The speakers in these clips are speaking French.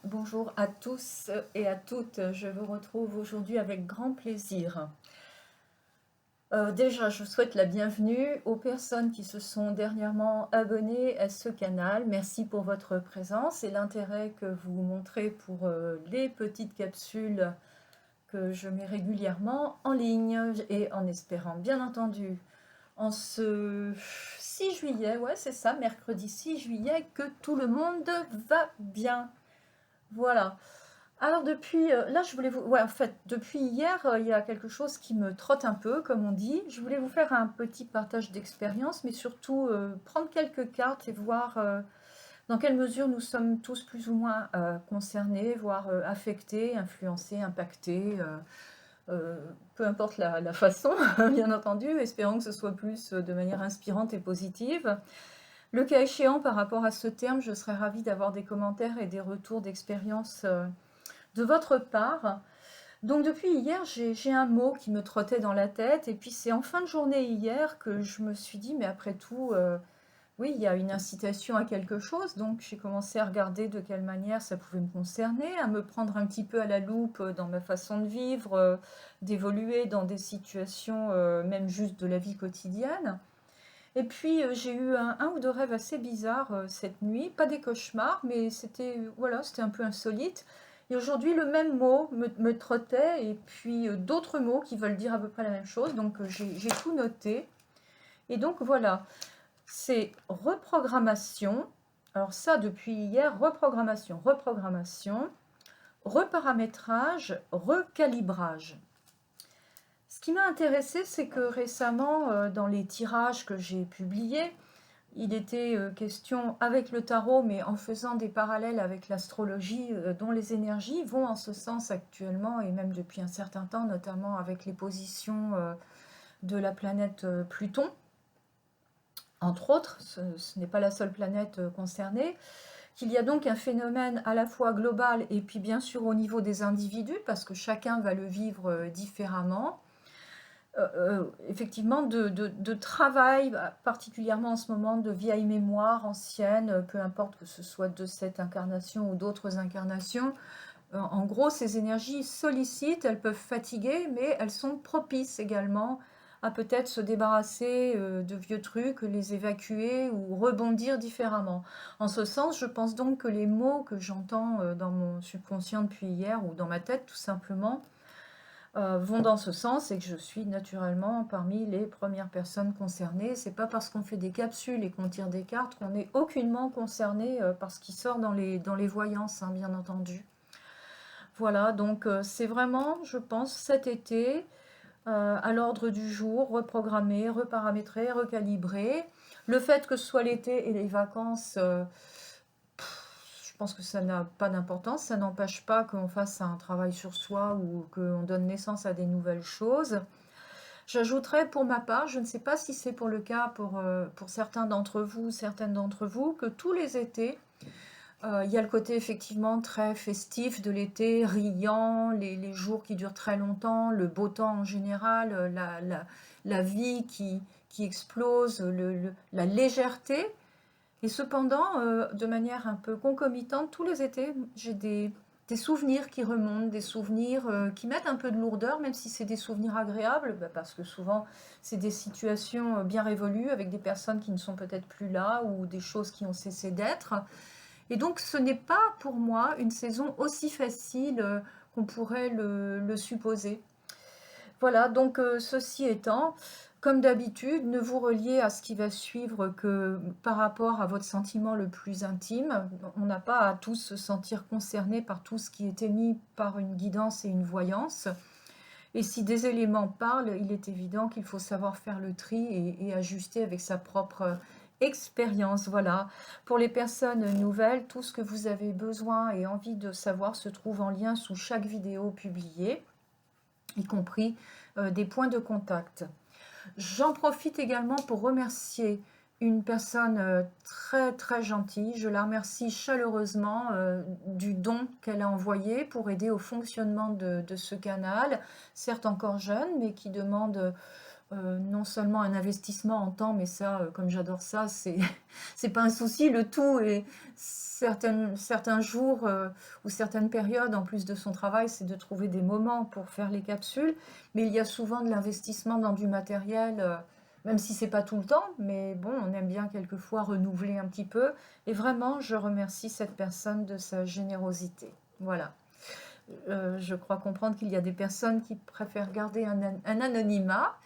Bonjour à tous et à toutes. Je vous retrouve aujourd'hui avec grand plaisir. Déjà, je souhaite la bienvenue aux personnes qui se sont dernièrement abonnées à ce canal. Merci pour votre présence et l'intérêt que vous montrez pour les petites capsules que je mets régulièrement en ligne et en espérant, bien entendu, en ce 6 juillet, ouais, c'est ça, mercredi 6 juillet, que tout le monde va bien. Voilà. Alors depuis, là je voulais vous ouais, en fait, depuis hier, il y a quelque chose qui me trotte un peu, comme on dit. Je voulais vous faire un petit partage d'expérience, mais surtout, prendre quelques cartes et voir, dans quelle mesure nous sommes tous plus ou moins, concernés, voire, affectés, influencés, impactés, peu importe la façon, bien entendu, espérons que ce soit plus, de manière inspirante et positive. Le cas échéant, par rapport à ce terme, je serais ravie d'avoir des commentaires et des retours d'expérience, de votre part. Donc depuis hier, j'ai un mot qui me trottait dans la tête, et puis c'est en fin de journée hier que je me suis dit, mais après tout, oui, il y a une incitation à quelque chose, donc j'ai commencé à regarder de quelle manière ça pouvait me concerner, à me prendre un petit peu à la loupe dans ma façon de vivre, d'évoluer dans des situations, même juste de la vie quotidienne. Et puis j'ai eu un ou deux rêves assez bizarres cette nuit, pas des cauchemars, mais c'était voilà, c'était un peu insolite. Et aujourd'hui, le même mot me trottait, et puis d'autres mots qui veulent dire à peu près la même chose. Donc j'ai tout noté. Et donc voilà, c'est reprogrammation. Alors ça, depuis hier, reprogrammation, reprogrammation, reparamétrage, recalibrage. Ce qui m'a intéressé, c'est que récemment, dans les tirages que j'ai publiés, il était question avec le tarot, mais en faisant des parallèles avec l'astrologie, dont les énergies vont en ce sens actuellement, et même depuis un certain temps, notamment avec les positions de la planète Pluton, entre autres, ce n'est pas la seule planète concernée, qu'il y a donc un phénomène à la fois global et puis bien sûr au niveau des individus, parce que chacun va le vivre différemment, effectivement de travail, particulièrement en ce moment, de vieilles mémoires anciennes, peu importe que ce soit de cette incarnation ou d'autres incarnations. En gros, ces énergies sollicitent, elles peuvent fatiguer, mais elles sont propices également à peut-être se débarrasser de vieux trucs, les évacuer ou rebondir différemment. En ce sens, je pense donc que les mots que j'entends dans mon subconscient depuis hier, ou dans ma tête tout simplement, vont dans ce sens, et que je suis naturellement parmi les premières personnes concernées. C'est pas parce qu'on fait des capsules et qu'on tire des cartes qu'on est aucunement concerné par ce qui sort dans les voyances, hein, bien entendu. Voilà, donc c'est vraiment, je pense, cet été, à l'ordre du jour, reprogrammer, reparamétrer, recalibrer. Le fait que ce soit l'été et les vacances, je pense que ça n'a pas d'importance. Ça n'empêche pas qu'on fasse un travail sur soi ou qu'on donne naissance à des nouvelles choses. J'ajouterais pour ma part, je ne sais pas si c'est pour le cas pour certains d'entre vous, certaines d'entre vous, que tous les étés, il y a le côté effectivement très festif de l'été, riant, les jours qui durent très longtemps, le beau temps en général, la vie qui explose, la légèreté. Et cependant, de manière un peu concomitante, tous les étés, j'ai des souvenirs qui remontent, des souvenirs qui mettent un peu de lourdeur, même si c'est des souvenirs agréables, parce que souvent c'est des situations bien révolues avec des personnes qui ne sont peut-être plus là, ou des choses qui ont cessé d'être. Et donc ce n'est pas pour moi une saison aussi facile qu'on pourrait le supposer. Voilà, donc ceci étant, comme d'habitude, ne vous reliez à ce qui va suivre que par rapport à votre sentiment le plus intime. On n'a pas à tous se sentir concernés par tout ce qui est émis par une guidance et une voyance. Et si des éléments parlent, il est évident qu'il faut savoir faire le tri et ajuster avec sa propre expérience. Voilà. Pour les personnes nouvelles, tout ce que vous avez besoin et envie de savoir se trouve en lien sous chaque vidéo publiée, y compris des points de contact. J'en profite également pour remercier une personne très très gentille. Je la remercie chaleureusement du don qu'elle a envoyé pour aider au fonctionnement de ce canal, certes encore jeune, mais qui demande non seulement un investissement en temps, mais ça, comme j'adore ça, c'est c'est pas un souci. Le tout est certains jours ou certaines périodes, en plus de son travail, c'est de trouver des moments pour faire les capsules. Mais il y a souvent de l'investissement dans du matériel, même si c'est pas tout le temps. Mais bon, on aime bien quelquefois renouveler un petit peu. Et vraiment, je remercie cette personne de sa générosité. Voilà. Je crois comprendre qu'il y a des personnes qui préfèrent garder un anonymat,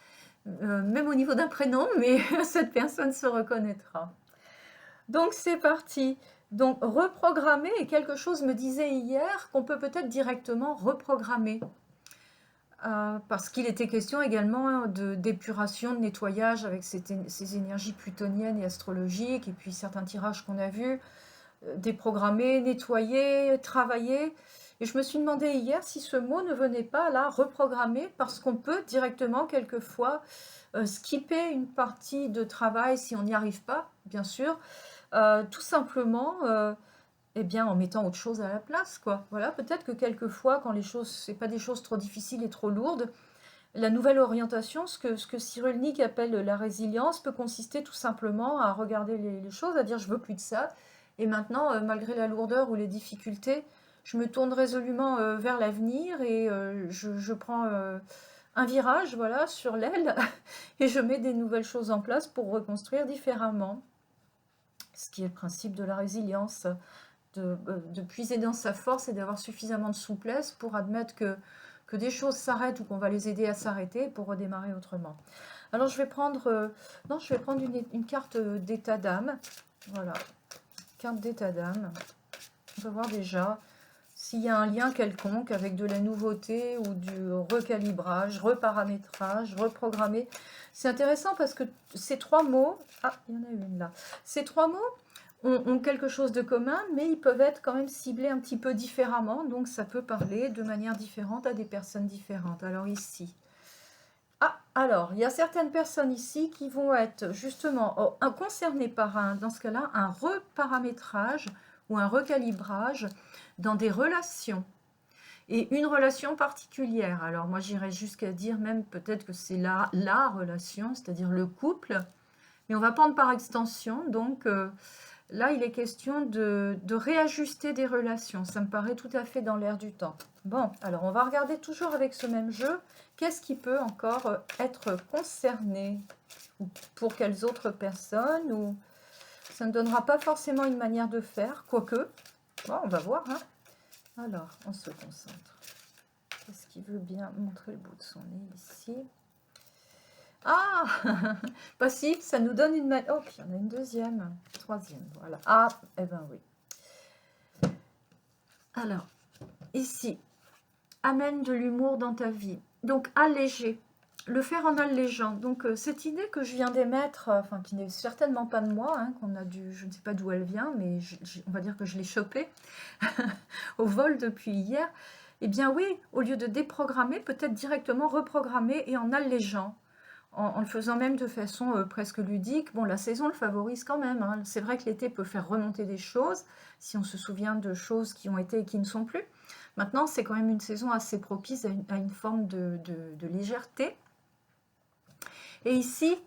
même au niveau d'un prénom, mais cette personne se reconnaîtra. Donc c'est parti. Donc reprogrammer, et quelque chose me disait hier qu'on peut peut-être directement reprogrammer. Parce qu'il était question également d'épuration, de nettoyage avec ces énergies plutoniennes et astrologiques, et puis certains tirages qu'on a vus, déprogrammer, nettoyer, travailler. Et je me suis demandé hier si ce mot ne venait pas là, reprogrammer, parce qu'on peut directement quelquefois skipper une partie de travail si on n'y arrive pas, bien sûr, tout simplement eh bien, en mettant autre chose à la place, quoi. Voilà, peut-être que quelquefois, quand les choses, c'est pas des choses trop difficiles et trop lourdes, la nouvelle orientation, ce que Cyrulnik appelle la résilience, peut consister tout simplement à regarder les choses, à dire je veux plus de ça, et maintenant, malgré la lourdeur ou les difficultés, je me tourne résolument vers l'avenir et je prends un virage, voilà, sur l'aile, et je mets des nouvelles choses en place pour reconstruire différemment. Ce qui est le principe de la résilience, de puiser dans sa force et d'avoir suffisamment de souplesse pour admettre que des choses s'arrêtent ou qu'on va les aider à s'arrêter pour redémarrer autrement. Alors je vais prendre, non, je vais prendre une carte d'état d'âme. Voilà, carte d'état d'âme. On va voir déjà s'il y a un lien quelconque avec de la nouveauté ou du recalibrage, reparamétrage, reprogrammer. C'est intéressant parce que ces trois mots, ah, il y en a une là, ces trois mots ont quelque chose de commun, mais ils peuvent être quand même ciblés un petit peu différemment, donc ça peut parler de manière différente à des personnes différentes. Alors ici, alors, il y a certaines personnes ici qui vont être justement concernées par dans ce cas-là, un reparamétrage ou un recalibrage dans des relations. Et une relation particulière. Alors moi, j'irais jusqu'à dire même peut-être que c'est la relation, c'est-à-dire le couple. Mais on va prendre par extension, donc là, il est question de réajuster des relations. Ça me paraît tout à fait dans l'air du temps. Bon, alors on va regarder toujours avec ce même jeu. Qu'est-ce qui peut encore être concerné? Ou pour quelles autres personnes? Ou ça ne donnera pas forcément une manière de faire, quoique. Bon, on va voir. Hein. Alors, on se concentre. Qu'est-ce qui veut bien montrer le bout de son nez ici? Ah, bah si, ça nous donne une... Oh, puis il y en a une deuxième, troisième, voilà. Ah, eh ben oui. Alors, ici, amène de l'humour dans ta vie. Donc, alléger, le faire en allégeant. Donc, cette idée que je viens d'émettre, enfin, qui n'est certainement pas de moi, hein, qu'on a dû, je ne sais pas d'où elle vient, mais on va dire que je l'ai chopée au vol depuis hier. Eh bien oui, au lieu de déprogrammer, peut-être directement reprogrammer et en allégeant. En le faisant même de façon presque ludique. Bon, la saison le favorise quand même. Hein. C'est vrai que l'été peut faire remonter des choses, si on se souvient de choses qui ont été et qui ne sont plus. Maintenant, c'est quand même une saison assez propice à une forme de légèreté. Et ici,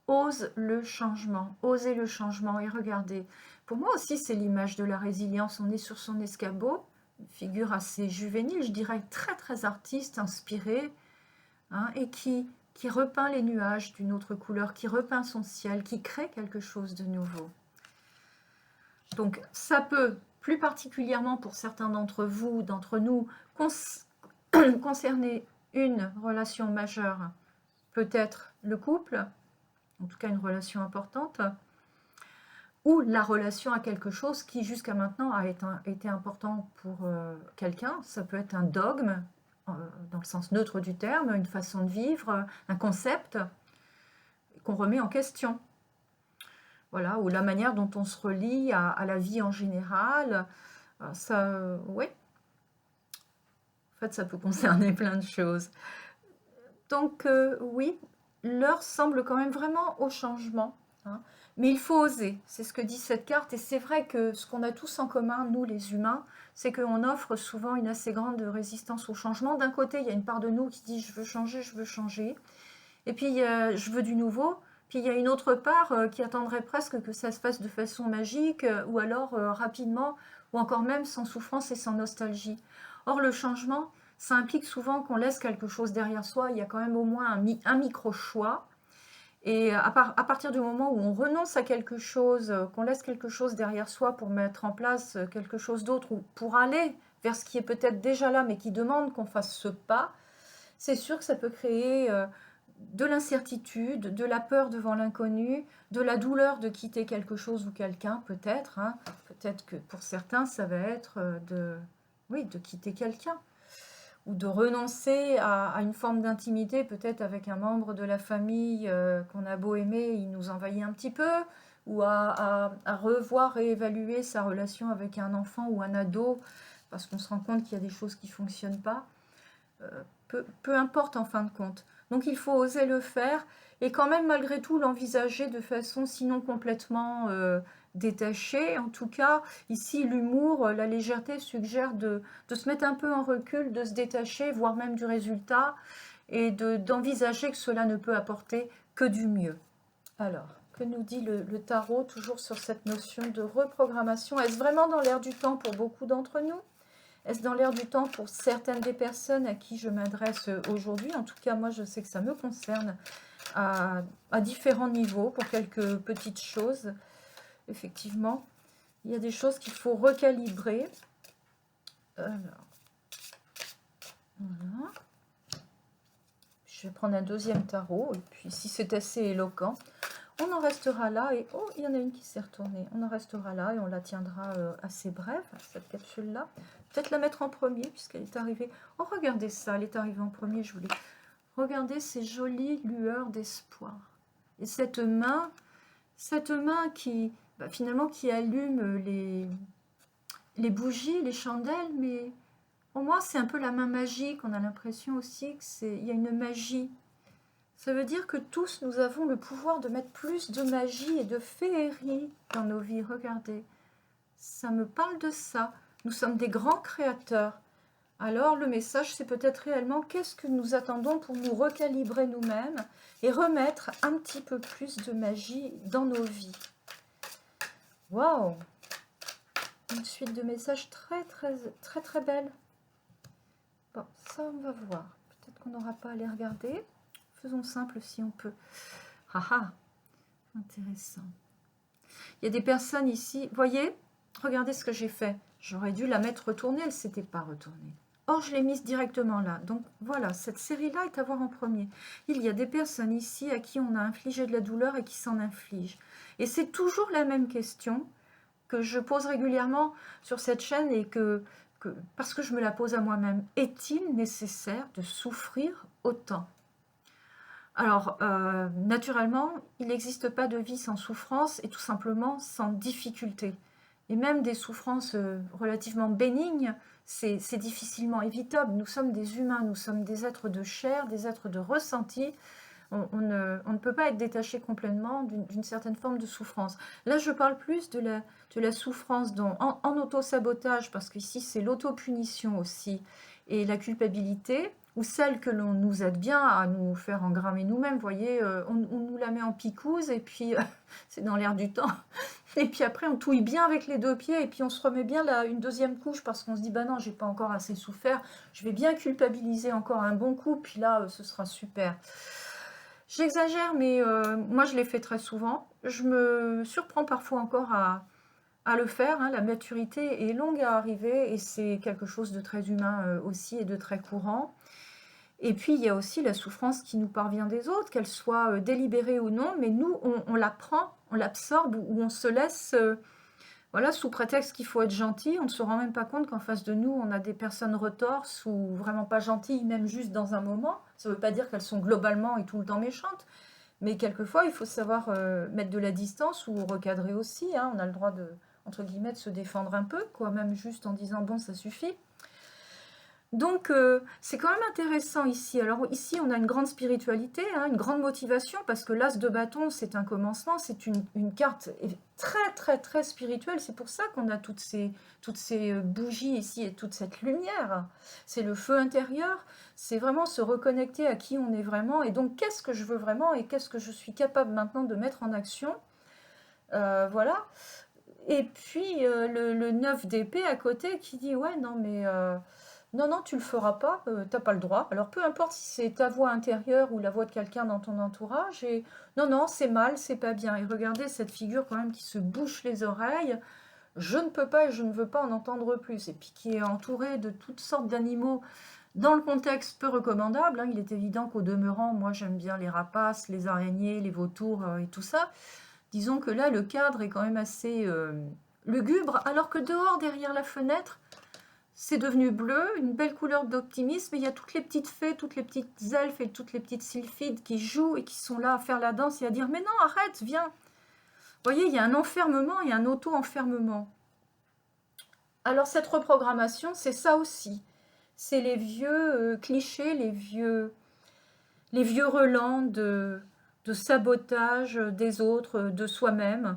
ose le changement, osez le changement. Et regardez, pour moi aussi, c'est l'image de la résilience. On est sur son escabeau, une figure assez juvénile, je dirais très très artiste, inspirée, hein, et qui repeint les nuages d'une autre couleur, qui repeint son ciel, qui crée quelque chose de nouveau. Donc ça peut, plus particulièrement pour certains d'entre vous, d'entre nous, concerner une relation majeure, peut-être le couple, en tout cas une relation importante, ou la relation à quelque chose qui jusqu'à maintenant a été important pour quelqu'un. Ça peut être un dogme, dans le sens neutre du terme, une façon de vivre, un concept qu'on remet en question. Voilà, ou la manière dont on se relie à la vie en général. Ça, oui. En fait, ça peut concerner plein de choses. Donc, oui, l'heure semble quand même vraiment au changement. Hein. Mais il faut oser, c'est ce que dit cette carte. Et c'est vrai que ce qu'on a tous en commun, nous les humains, c'est qu'on offre souvent une assez grande résistance au changement. D'un côté, il y a une part de nous qui dit « je veux changer ». Et puis, je veux du nouveau. Puis il y a une autre part qui attendrait presque que ça se fasse de façon magique, ou alors rapidement, ou encore même sans souffrance et sans nostalgie. Or, le changement, ça implique souvent qu'on laisse quelque chose derrière soi. Il y a quand même au moins un micro-choix. Et à partir du moment où on renonce à quelque chose, qu'on laisse quelque chose derrière soi pour mettre en place quelque chose d'autre, ou pour aller vers ce qui est peut-être déjà là, mais qui demande qu'on fasse ce pas, c'est sûr que ça peut créer de l'incertitude, de la peur devant l'inconnu, de la douleur de quitter quelque chose ou quelqu'un, peut-être. Hein. Peut-être que pour certains, ça va être oui, de quitter quelqu'un, ou de renoncer à une forme d'intimité, peut-être avec un membre de la famille qu'on a beau aimer, il nous envahit un petit peu, ou à revoir, réévaluer sa relation avec un enfant ou un ado, parce qu'on se rend compte qu'il y a des choses qui ne fonctionnent pas. Peu importe en fin de compte. Donc il faut oser le faire, et quand même malgré tout l'envisager de façon sinon complètement détachée. En tout cas, ici l'humour, la légèreté suggère de se mettre un peu en recul, de se détacher, voire même du résultat, et d'envisager que cela ne peut apporter que du mieux. Alors, que nous dit le tarot, toujours sur cette notion de reprogrammation? Est-ce vraiment dans l'air du temps pour beaucoup d'entre nous? Est-ce dans l'air du temps pour certaines des personnes à qui je m'adresse aujourd'hui? En tout cas, moi, je sais que ça me concerne à différents niveaux, pour quelques petites choses. Effectivement, il y a des choses qu'il faut recalibrer. Alors, voilà. Je vais prendre un deuxième tarot, et puis si c'est assez éloquent, on en restera là. Et oh, il y en a une qui s'est retournée. On en restera là et on la tiendra assez brève, cette capsule-là. Peut-être la mettre en premier, puisqu'elle est arrivée. Oh, regardez ça, elle est arrivée en premier, je voulais. Regardez ces jolies lueurs d'espoir. Et cette main qui, finalement, qui allume les bougies, les chandelles, mais pour moi, c'est un peu la main magique. On a l'impression aussi qu'il y a une magie. Ça veut dire que tous, nous avons le pouvoir de mettre plus de magie et de féerie dans nos vies. Regardez, ça me parle de ça. Nous sommes des grands créateurs. Alors, le message, c'est peut-être réellement qu'est-ce que nous attendons pour nous recalibrer nous-mêmes et remettre un petit peu plus de magie dans nos vies. Waouh! Une suite de messages très, très, très, très belle. Bon, ça, on va voir. Peut-être qu'on n'aura pas à les regarder. Faisons simple si on peut. Haha, intéressant. Il y a des personnes ici, voyez, regardez ce que j'ai fait. J'aurais dû la mettre retournée, elle ne s'était pas retournée. Or, je l'ai mise directement là. Donc voilà, cette série-là est à voir en premier. Il y a des personnes ici à qui on a infligé de la douleur et qui s'en infligent. Et c'est toujours la même question que je pose régulièrement sur cette chaîne, et parce que je me la pose à moi-même. Est-il nécessaire de souffrir autant ? Alors, naturellement, il n'existe pas de vie sans souffrance, et tout simplement sans difficulté. Et même des souffrances relativement bénignes, c'est difficilement évitable. Nous sommes des humains, nous sommes des êtres de chair, des êtres de ressenti. On ne peut pas être détaché complètement d'une certaine forme de souffrance. Là, je parle plus de la souffrance en auto-sabotage, parce qu'ici, c'est l'auto-punition aussi, et la culpabilité, ou celle que l'on nous aide bien à nous faire engrammer nous-mêmes. Vous voyez, on nous la met en picouse, et puis c'est dans l'air du temps. Et puis après, on touille bien avec les deux pieds, et puis on se remet bien là, une deuxième couche, parce qu'on se dit, bah non, j'ai pas encore assez souffert, je vais bien culpabiliser encore un bon coup, puis là, ce sera super. J'exagère, mais moi je l'ai fait très souvent. Je me surprends parfois encore à le faire. Hein. La maturité est longue à arriver, et c'est quelque chose de très humain aussi, et de très courant. Et puis il y a aussi la souffrance qui nous parvient des autres, qu'elle soit délibérée ou non, mais nous on la prend, on l'absorbe, ou on se laisse, voilà, sous prétexte qu'il faut être gentil. On ne se rend même pas compte qu'en face de nous on a des personnes retorses ou vraiment pas gentilles, même juste dans un moment. Ça ne veut pas dire qu'elles sont globalement et tout le temps méchantes, mais quelquefois il faut savoir mettre de la distance, ou recadrer aussi. Hein. On a le droit de, entre guillemets, de se défendre un peu, quoi, même juste en disant bon, ça suffit. Donc, c'est quand même intéressant ici. Alors ici, on a une grande spiritualité, hein, une grande motivation, parce que l'as de bâton, c'est un commencement, c'est une carte très, très, très spirituelle. C'est pour ça qu'on a toutes ces bougies ici et toute cette lumière. C'est le feu intérieur, c'est vraiment se reconnecter à qui on est vraiment. Et donc, qu'est-ce que je veux vraiment et qu'est-ce que je suis capable maintenant de mettre en action. Voilà. Et puis, le 9 d'épée à côté qui dit, ouais, non, mais... non, non, tu le feras pas, t'as pas le droit. Alors peu importe si c'est ta voix intérieure ou la voix de quelqu'un dans ton entourage, et non, non, c'est mal, c'est pas bien. Et regardez cette figure quand même qui se bouche les oreilles, je ne peux pas et je ne veux pas en entendre plus. Et puis qui est entourée de toutes sortes d'animaux dans le contexte peu recommandable, hein. Il est évident qu'au demeurant, moi j'aime bien les rapaces, les araignées, les vautours et tout ça. Disons que là, le cadre est quand même assez lugubre, alors que dehors, derrière la fenêtre, c'est devenu bleu, une belle couleur d'optimisme, et il y a toutes les petites fées, toutes les petites elfes et toutes les petites sylphides qui jouent et qui sont là à faire la danse et à dire « Mais non, arrête, viens !» Vous voyez, il y a un enfermement, il y a un auto-enfermement. Alors cette reprogrammation, c'est ça aussi. C'est les vieux clichés, les vieux relents de sabotage des autres, de soi-même.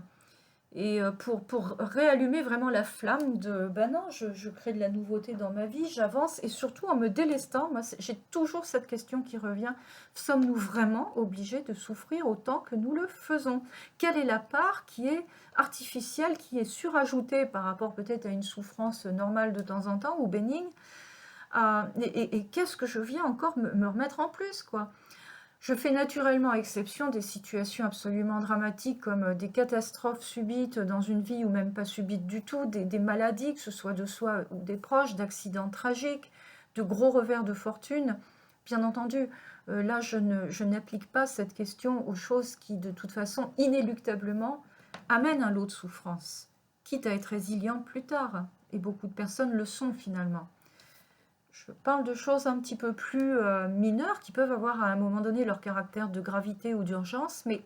Et pour réallumer vraiment la flamme de ben non, je crée de la nouveauté dans ma vie, j'avance, et surtout en me délestant. Moi, j'ai toujours cette question qui revient, sommes-nous vraiment obligés de souffrir autant que nous le faisons? Quelle est la part qui est artificielle, qui est surajoutée par rapport peut-être à une souffrance normale de temps en temps ou bénigne? Et qu'est-ce que je viens encore me remettre en plus, quoi? Je fais naturellement exception des situations absolument dramatiques comme des catastrophes subites dans une vie ou même pas subites du tout, des maladies, que ce soit de soi ou des proches, d'accidents tragiques, de gros revers de fortune. Bien entendu, là, je n'applique pas cette question aux choses qui, de toute façon, inéluctablement, amènent un lot de souffrance, quitte à être résilient plus tard. Et beaucoup de personnes le sont finalement. Je parle de choses un petit peu plus mineures qui peuvent avoir à un moment donné leur caractère de gravité ou d'urgence, mais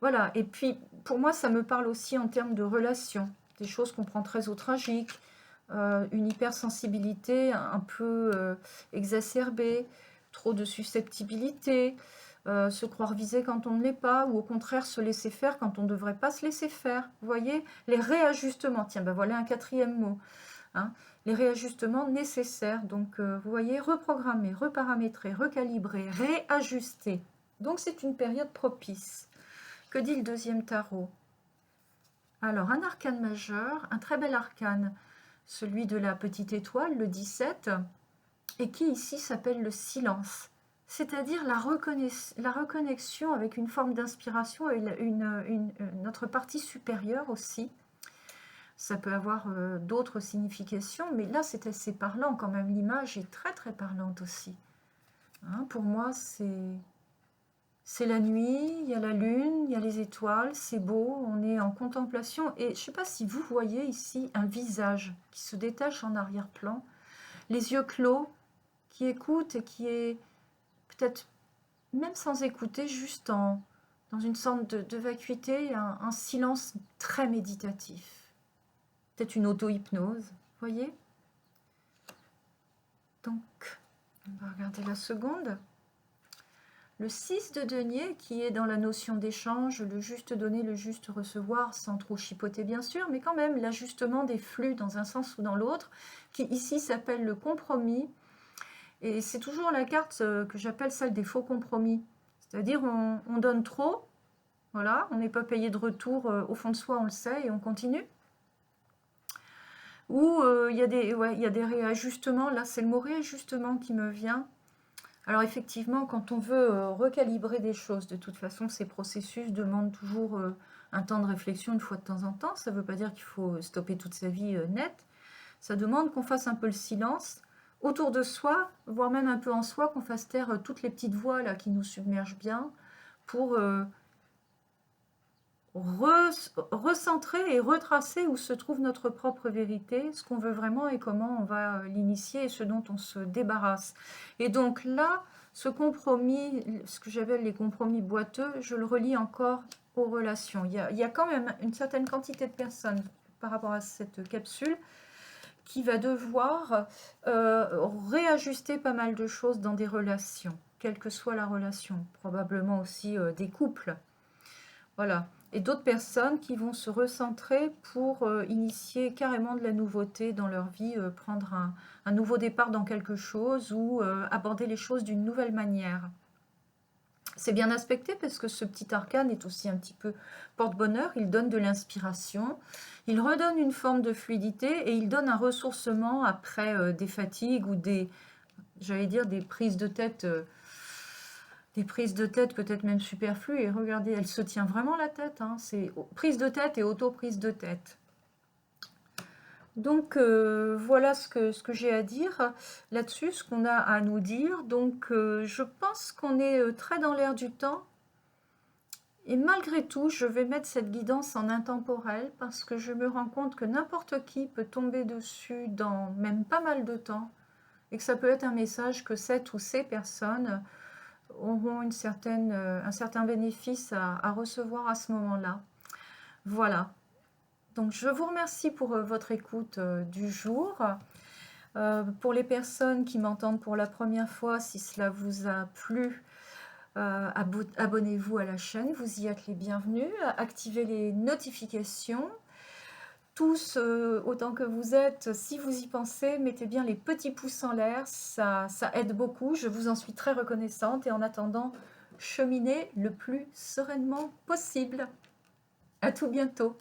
voilà. Et puis, pour moi, ça me parle aussi en termes de relations, des choses qu'on prend très au tragique, une hypersensibilité un peu exacerbée, trop de susceptibilité, se croire visé quand on ne l'est pas, ou au contraire se laisser faire quand on ne devrait pas se laisser faire. Vous voyez, les réajustements, tiens, ben voilà un quatrième mot. Hein, les réajustements nécessaires. Donc, vous voyez, reprogrammer, reparamétrer, recalibrer, réajuster. Donc, c'est une période propice. Que dit le deuxième tarot? Alors, un arcane majeur, un très bel arcane, celui de la petite étoile, le 17, et qui ici s'appelle le silence. C'est-à-dire la reconnexion avec une forme d'inspiration et notre partie supérieure aussi. Ça peut avoir d'autres significations, mais là c'est assez parlant quand même, l'image est très très parlante aussi. Hein, pour moi c'est la nuit, il y a la lune, il y a les étoiles, c'est beau, on est en contemplation, et je ne sais pas si vous voyez ici un visage qui se détache en arrière-plan, les yeux clos, qui écoute et qui est peut-être même sans écouter, juste dans une sorte de vacuité, un silence très méditatif. Peut-être une auto-hypnose, voyez? Donc, on va regarder la seconde. Le 6 de denier, qui est dans la notion d'échange, le juste donner, le juste recevoir, sans trop chipoter bien sûr, mais quand même l'ajustement des flux dans un sens ou dans l'autre, qui ici s'appelle le compromis. Et c'est toujours la carte que j'appelle celle des faux compromis. C'est-à-dire on donne trop, voilà, on n'est pas payé de retour, au fond de soi on le sait et on continue. Ou il y a des réajustements, là c'est le mot réajustement qui me vient. Alors effectivement, quand on veut recalibrer des choses, de toute façon ces processus demandent toujours un temps de réflexion une fois de temps en temps. Ça ne veut pas dire qu'il faut stopper toute sa vie net. Ça demande qu'on fasse un peu le silence autour de soi, voire même un peu en soi, qu'on fasse taire toutes les petites voix là qui nous submergent bien pour recentrer et retracer où se trouve notre propre vérité, ce qu'on veut vraiment et comment on va l'initier et ce dont on se débarrasse. Et donc là, ce compromis, ce que j'appelle les compromis boiteux, je le relie encore aux relations. Il y a quand même une certaine quantité de personnes par rapport à cette capsule qui va devoir réajuster pas mal de choses dans des relations, quelle que soit la relation, probablement aussi des couples. Voilà. Et d'autres personnes qui vont se recentrer pour initier carrément de la nouveauté dans leur vie, prendre un nouveau départ dans quelque chose ou aborder les choses d'une nouvelle manière. C'est bien aspecté parce que ce petit arcane est aussi un petit peu porte-bonheur, il donne de l'inspiration, il redonne une forme de fluidité et il donne un ressourcement après des fatigues ou j'allais dire des prises de tête peut-être même superflues. Et regardez, elle se tient vraiment la tête, hein. C'est prise de tête et auto-prise de tête. Donc voilà ce que j'ai à dire là-dessus, ce qu'on a à nous dire. Donc je pense qu'on est très dans l'air du temps. Et malgré tout, je vais mettre cette guidance en intemporel parce que je me rends compte que n'importe qui peut tomber dessus dans même pas mal de temps et que ça peut être un message que cette ou ces personnes auront un certain bénéfice à recevoir à ce moment-là. Voilà. Donc je vous remercie pour votre écoute du jour. Pour les personnes qui m'entendent pour la première fois, si cela vous a plu, abonnez-vous à la chaîne, vous y êtes les bienvenus, activez les notifications. Tous, autant que vous êtes, si vous y pensez, mettez bien les petits pouces en l'air, ça aide beaucoup, je vous en suis très reconnaissante et en attendant, cheminez le plus sereinement possible. À tout bientôt.